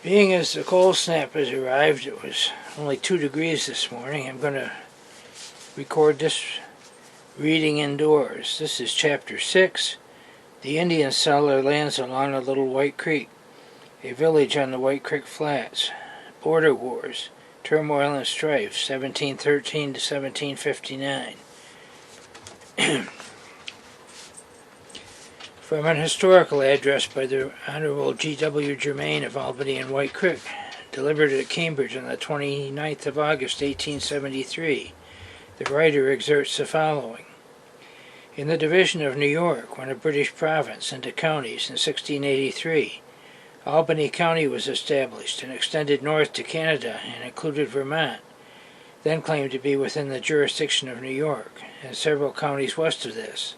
Being as the cold snap has arrived, it was only 2 degrees this morning. I'm going to record this reading indoors. This is Chapter 6. The Indians sell their lands along the Little White Creek. A village on the White Creek Flats. Border wars. Turmoil and Strife, 1713 to 1759. From an historical address by the Honorable G.W. Germain of Albany and White Creek, delivered at Cambridge on the 29th of August, 1873, the writer exerts the following. In the division of New York, when a British province into counties in 1683, Albany County was established and extended north to Canada and included Vermont, then claimed to be within the jurisdiction of New York, and several counties west of this.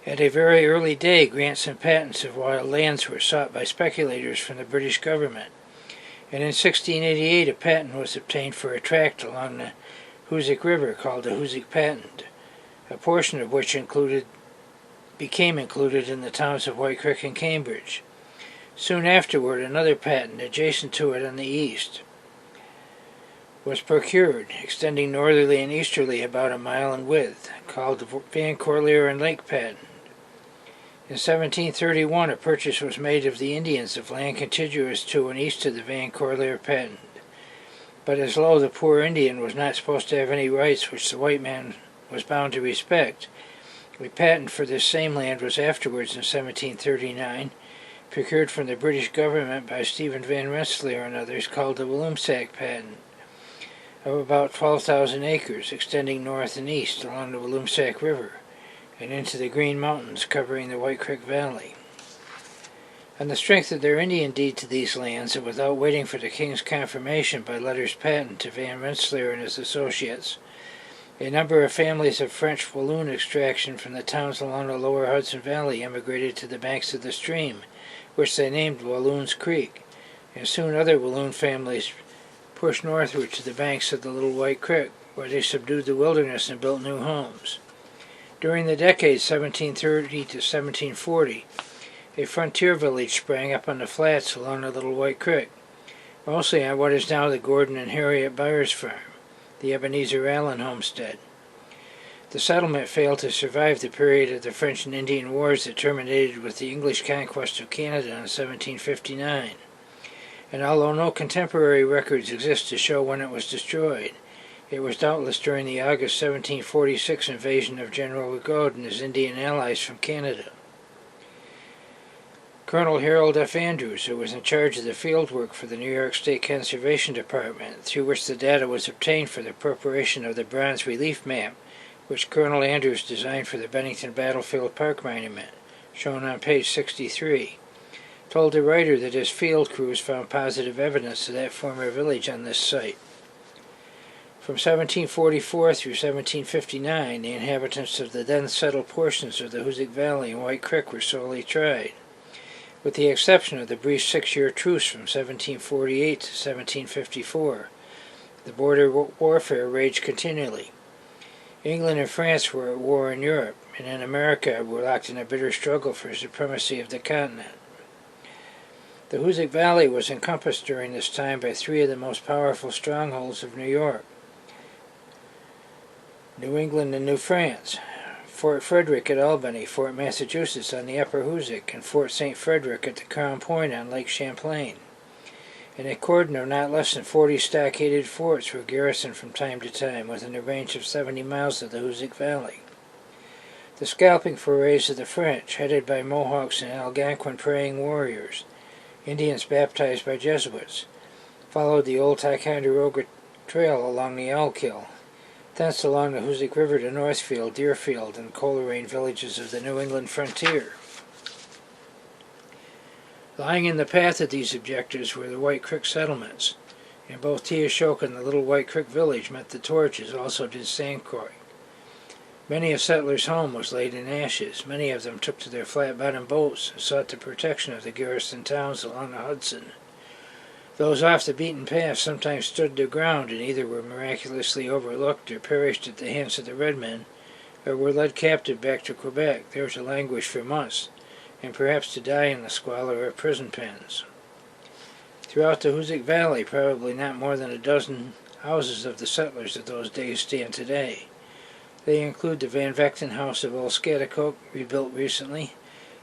At a very early day, grants and patents of wild lands were sought by speculators from the British government, and in 1688 a patent was obtained for a tract along the Hoosic River called the Hoosic Patent, a portion of which became included in the towns of White Creek and Cambridge. Soon afterward, another patent adjacent to it on the east was procured, extending northerly and easterly about a mile in width, called the Van Corlear and Lake Patent. In 1731, a purchase was made of the Indians of land contiguous to and east of the Van Corlear Patent. But as lo, the poor Indian was not supposed to have any rights which the white man was bound to respect, a patent for this same land was afterwards, in 1739, procured from the British government by Stephen Van Rensselaer and others, called the Walloomsac Patent, of about 12,000 acres, extending north and east along the Walloomsac River, and into the Green Mountains covering the White Creek Valley. On the strength of their Indian deed to these lands, and without waiting for the King's confirmation by letters patent to Van Rensselaer and his associates, a number of families of French Walloon extraction from the towns along the lower Hudson Valley emigrated to the banks of the stream, which they named Walloons Creek, and soon other Walloon families pushed northward to the banks of the Little White Creek, where they subdued the wilderness and built new homes. During the decades 1730 to 1740, a frontier village sprang up on the flats along the Little White Creek, mostly on what is now the Gordon and Harriet Byers farm, the Ebenezer Allen homestead. The settlement failed to survive the period of the French and Indian Wars that terminated with the English conquest of Canada in 1759, and although no contemporary records exist to show when it was destroyed, it was doubtless during the August 1746 invasion of General Rigaud and his Indian allies from Canada. Colonel Harold F. Andrews, who was in charge of the field work for the New York State Conservation Department, through which the data was obtained for the preparation of the bronze relief map, which Colonel Andrews designed for the Bennington Battlefield Park Monument, shown on page 63, told the writer that his field crews found positive evidence of that former village on this site. From 1744 through 1759, the inhabitants of the then settled portions of the Hoosic Valley and White Creek were sorely tried, with the exception of the brief 6-year truce from 1748 to 1754. The border warfare raged continually. England and France were at war in Europe, and in America were locked in a bitter struggle for supremacy of the continent. The Hoosic Valley was encompassed during this time by 3 of the most powerful strongholds of New York, New England and New France: Fort Frederick at Albany, Fort Massachusetts on the Upper Hoosic, and Fort St. Frederick at the Crown Point on Lake Champlain. And a cordon of not less than 40 stockaded forts were garrisoned from time to time within a range of 70 miles of the Hoosic Valley. The scalping forays of the French, headed by Mohawks and Algonquin praying warriors, Indians baptized by Jesuits, followed the old Ticonderoga Trail along the Elkill, thence along the Hoosic River to Northfield, Deerfield, and Coleraine villages of the New England frontier. Lying in the path of these objectives were the White Creek settlements, and both Teoshoke and the Little White Creek village met the torch, as also did St. Croix. Many a settler's home was laid in ashes. Many of them took to their flat-bottomed boats and sought the protection of the garrison towns along the Hudson. Those off the beaten path sometimes stood their ground and either were miraculously overlooked or perished at the hands of the red men, or were led captive back to Quebec, there to languish for months, and perhaps to die in the squalor of prison pens. Throughout the Hoosic Valley, probably not more than a dozen houses of the settlers of those days stand today. They include the Van Vechten House of Old Scaticoke, rebuilt recently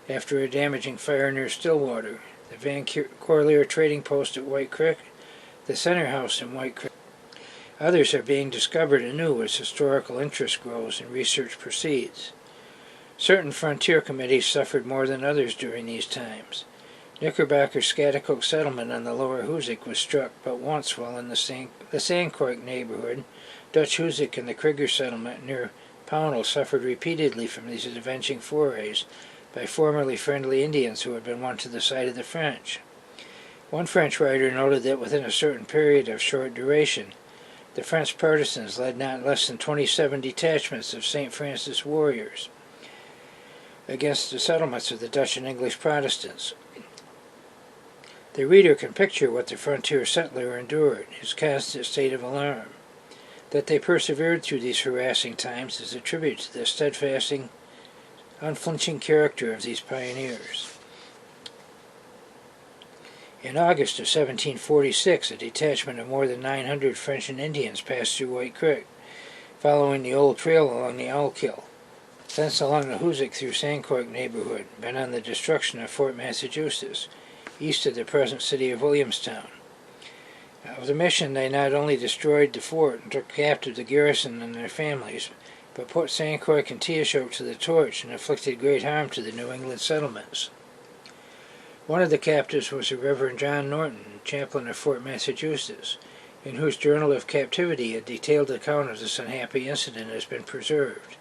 after a damaging fire near Stillwater, the Van Corlear Trading Post at White Creek, the Center House in White Creek. Others are being discovered anew as historical interest grows and research proceeds. Certain frontier committees suffered more than others during these times. Knickerbocker's Scaticoke settlement on the lower Hoosic was struck but once while in the Sandquark neighborhood. Dutch Hoosic and the Krieger settlement near Pownell suffered repeatedly from these avenging forays by formerly friendly Indians who had been won to the side of the French. One French writer noted that within a certain period of short duration, the French partisans led not less than 27 detachments of St. Francis warriors against the settlements of the Dutch and English Protestants. The reader can picture what the frontier settler endured, his constant state of alarm. That they persevered through these harassing times is a tribute to the steadfast, unflinching character of these pioneers. In August of 1746, a detachment of more than 900 French and Indians passed through White Creek, following the old trail along the Owlkill, thence along the Hoosic through Sandquark neighborhood, bent on the destruction of Fort Massachusetts, east of the present city of Williamstown. Of the mission, they not only destroyed the fort and took captive the garrison and their families, but put Sandquark and Teoshope to the torch and inflicted great harm to the New England settlements. One of the captives was the Reverend John Norton, chaplain of Fort Massachusetts, in whose journal of captivity a detailed account of this unhappy incident has been preserved.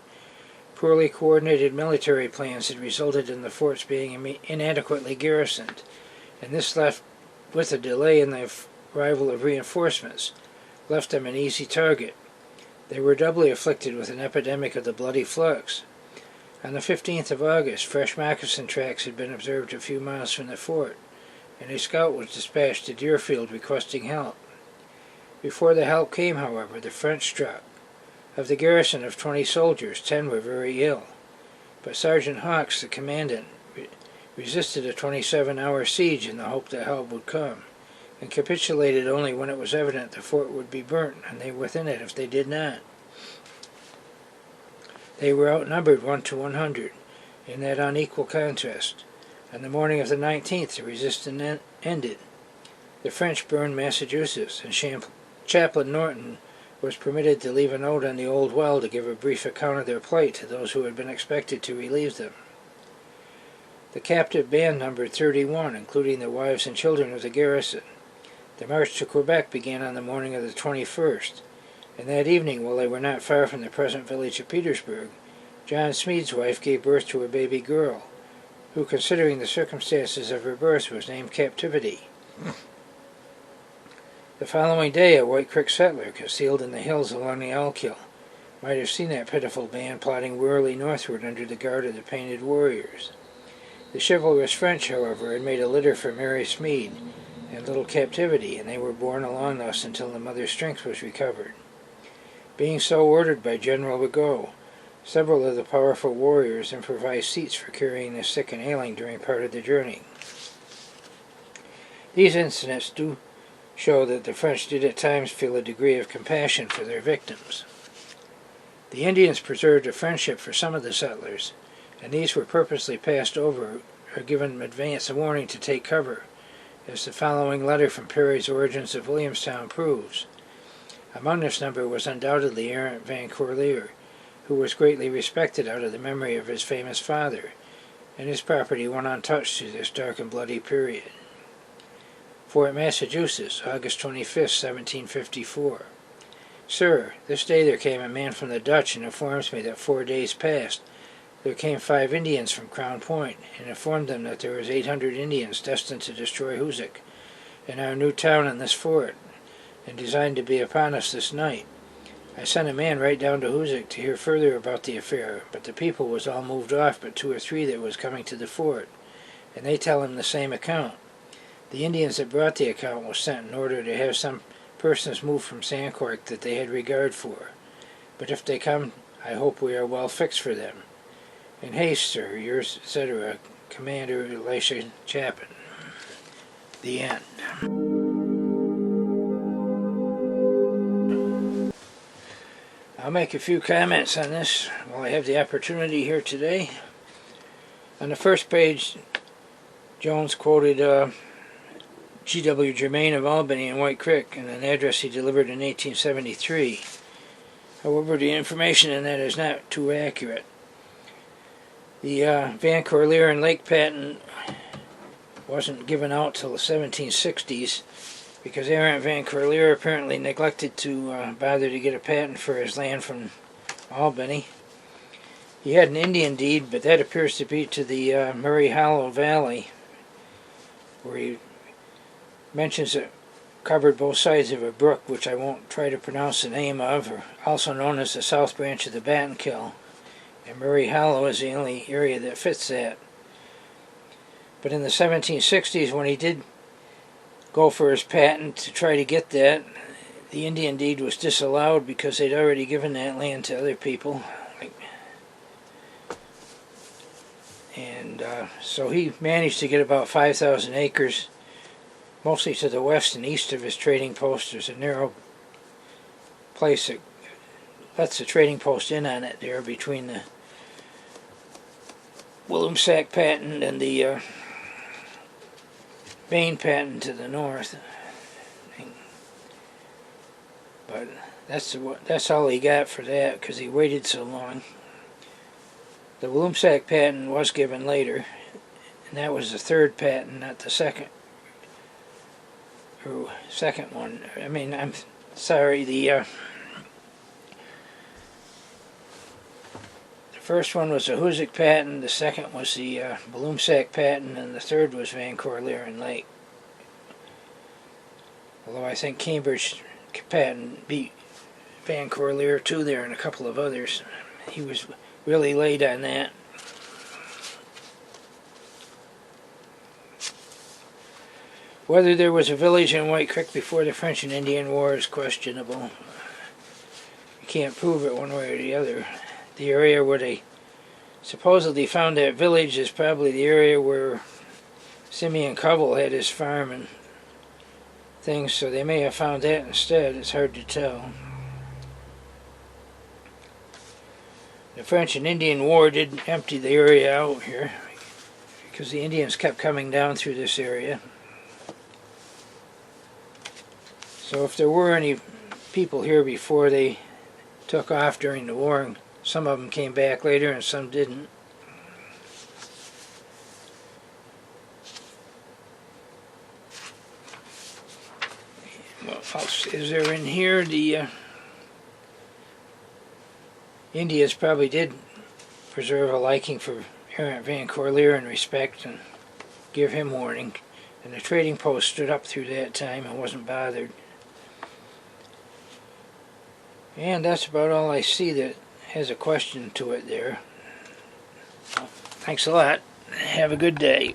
Poorly coordinated military plans had resulted in the forts being inadequately garrisoned, and this left, with a delay in the arrival of reinforcements, left them an easy target. They were doubly afflicted with an epidemic of the bloody flux. On the 15th of August, fresh moccasin tracks had been observed a few miles from the fort, and a scout was dispatched to Deerfield requesting help. Before the help came, however, the French struck. Of the garrison of 20 soldiers, 10 were very ill, but Sergeant Hawks, the commandant, resisted a 27-hour siege in the hope that help would come, and capitulated only when it was evident the fort would be burnt and they within it if they did not. They were outnumbered 1 to 100 in that unequal contest. On the morning of the 19th, the resistance ended. The French burned Massachusetts, and Chaplain Norton was permitted to leave a note on the old well to give a brief account of their plight to those who had been expected to relieve them. The captive band numbered 31, including the wives and children of the garrison. The march to Quebec began on the morning of the 21st, and that evening, while they were not far from the present village of Petersburg, John Smead's wife gave birth to a baby girl, who, considering the circumstances of her birth, was named Captivity. The following day, a White Creek settler, concealed in the hills along the Owlkill, might have seen that pitiful band plodding wearily northward under the guard of the painted warriors. The chivalrous French, however, had made a litter for Mary Smead and little Captivity, and they were borne along thus until the mother's strength was recovered. Being so ordered by General Rigaud, several of the powerful warriors improvised seats for carrying the sick and ailing during part of the journey. These incidents do show that the French did at times feel a degree of compassion for their victims. The Indians preserved a friendship for some of the settlers, and these were purposely passed over or given advance warning to take cover, as the following letter from Perry's Origins of Williamstown proves. Among this number was undoubtedly Errant Van Corlear, who was greatly respected out of the memory of his famous father, and his property went untouched through this dark and bloody period. Fort Massachusetts, August 25, 1754. Sir, this day there came a man from the Dutch and informs me that 4 days past there came 5 Indians from Crown Point, and informed them that there was 800 Indians destined to destroy Hoosic and our new town in this fort, and designed to be upon us this night. I sent a man right down to Hoosic to hear further about the affair, but the people was all moved off but 2 or 3 that was coming to the fort, and they tell him the same account. The Indians that brought the account was sent in order to have some persons moved from Sandquark that they had regard for. But if they come, I hope we are well fixed for them. In haste, sir, yours, etc., Commander Elisha Chapin. The end. make a few comments on this while I have the opportunity here today. On the first page, Jones quoted G.W. Germain of Albany and White Creek and an address he delivered in 1873. However, the information in that is not too accurate. The Van Corlear and Lake patent wasn't given out till the 1760s because Aaron Van Corlear apparently neglected to bother to get a patent for his land from Albany. He had an Indian deed, but that appears to be to the Murray Hollow Valley, where he mentions it covered both sides of a brook, which I won't try to pronounce the name of, or also known as the South Branch of the Battenkill. And Murray Hollow is the only area that fits that. But in the 1760s, when he did go for his patent to try to get that, the Indian deed was disallowed because they'd already given that land to other people. And so he managed to get about 5,000 acres, mostly to the west and east of his trading post. There's a narrow place that lets the trading post in on it there between the Willemsack patent and the Bain patent to the north. But that's all he got for that because he waited so long. The Willemsack patent was given later, and that was the third patent, not the second. Or second one. I mean, I'm sorry. The first one was the Hoosick patent. The second was the Willemsack patent, and the third was Van Corlear and Lake. Although I think Cambridge patent beat Van Corlear too there and a couple of others. He was really late on that. Whether there was a village in White Creek before the French and Indian War is questionable. You can't prove it one way or the other. The area where they supposedly found that village is probably the area where Simeon Covell had his farm and things, so they may have found that instead. It's hard to tell. The French and Indian War did empty the area out here because the Indians kept coming down through this area. So if there were any people here before they took off during the war, and some of them came back later and some didn't. What else is there in here? The Indians probably did preserve a liking for Aaron Van Corlear and respect and give him warning. And the trading post stood up through that time and wasn't bothered. And that's about all I see that has a question to it there. Well, thanks a lot. Have a good day.